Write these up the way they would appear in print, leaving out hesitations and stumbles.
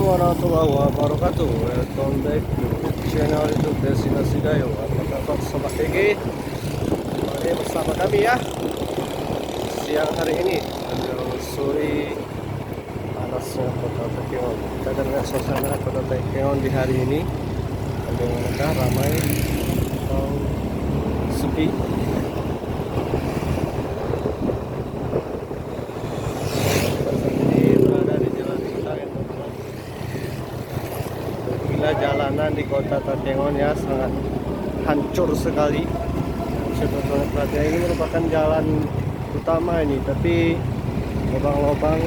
Assalamualaikum warahmatullahi wabarakatuh. Welcome back to channel YouTube Destinasi Gayo. Apa kabar sobat TG? Kembali bersama kami ya. Siang hari ini menyusuri panasnya kota Takengon. Kita akan lihat suasana kota Takengon di hari ini. Bagaimanakah, ramai atau sepi? Jalanan di kota Takengon ya sangat hancur sekali. Sebetulnya Takengon ini merupakan jalan utama ini, tapi lubang-lubang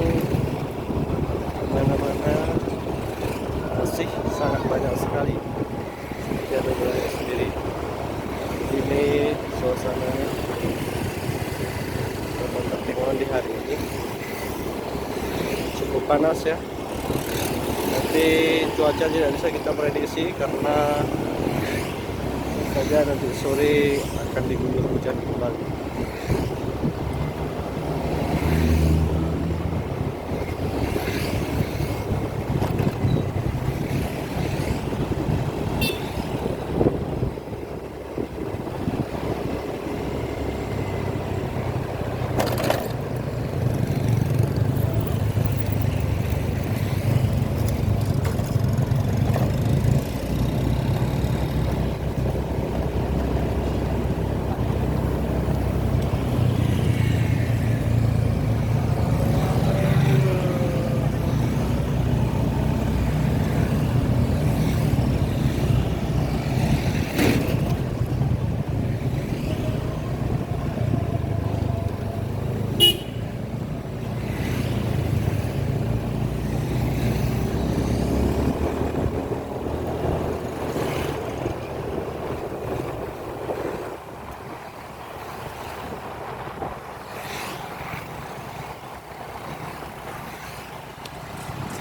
mana-mana masih sangat banyak sekali. Jadi ada sendiri. Ini suasananya kota Takengon di hari ini cukup panas ya. Nanti cuaca tidak bisa kita prediksi karena saja nanti sore akan diguyur hujan kembali.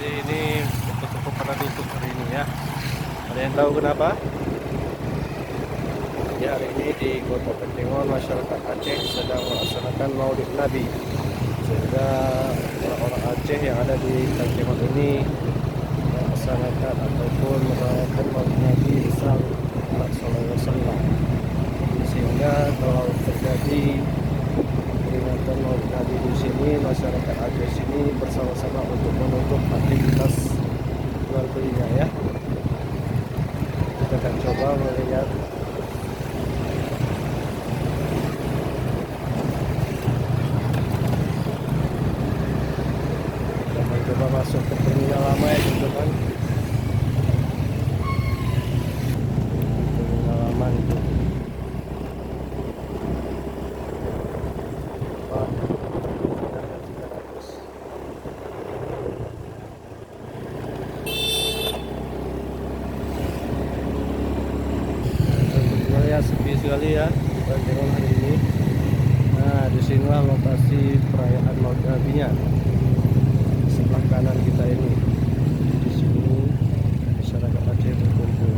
Ini toko-toko pada tutup hari ini ya. Ada yang tahu kenapa? Ya, hari ini di kota Takengon masyarakat Aceh sedang melaksanakan Maulid Nabi, sehingga orang-orang Aceh yang ada di Takengon ini melaksanakan ataupun merayakan Maulid Nabi Sallallahu Alaihi Wasallam. Sehingga kalau terjadi peringatan Maulid Nabi di sini, masyarakat Aceh sini bersama-sama untuk menutup aktivitas jual belinya ya. Kita akan coba melihat dan coba masuk ke terminal lama ya teman-teman. Terminal lama itu. Ya, sepi sekali ya Takengon hari ini. Nah, disinilah lokasi perayaan Maulid Nabi-nya. Sebelah kanan kita ini. Di sini masyarakat Aceh berkumpul.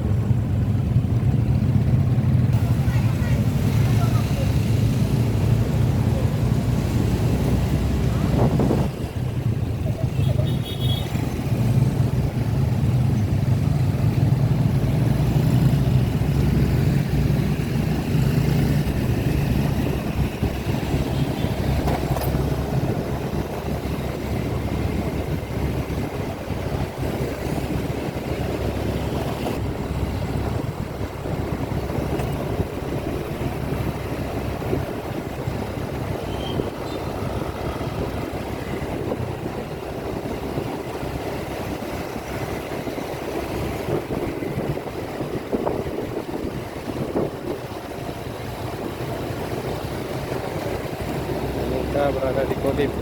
Kita berada di Kodim.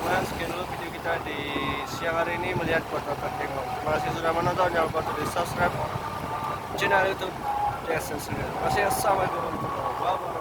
teman-teman, sekian dulu video kita di siang hari ini melihat Kota Kentingon. Terima kasih sudah menonton, jangan lupa untuk di subscribe channel YouTube Jason Sudir. Terima kasih, assalamualaikum warahmatullahi wabarakatuh.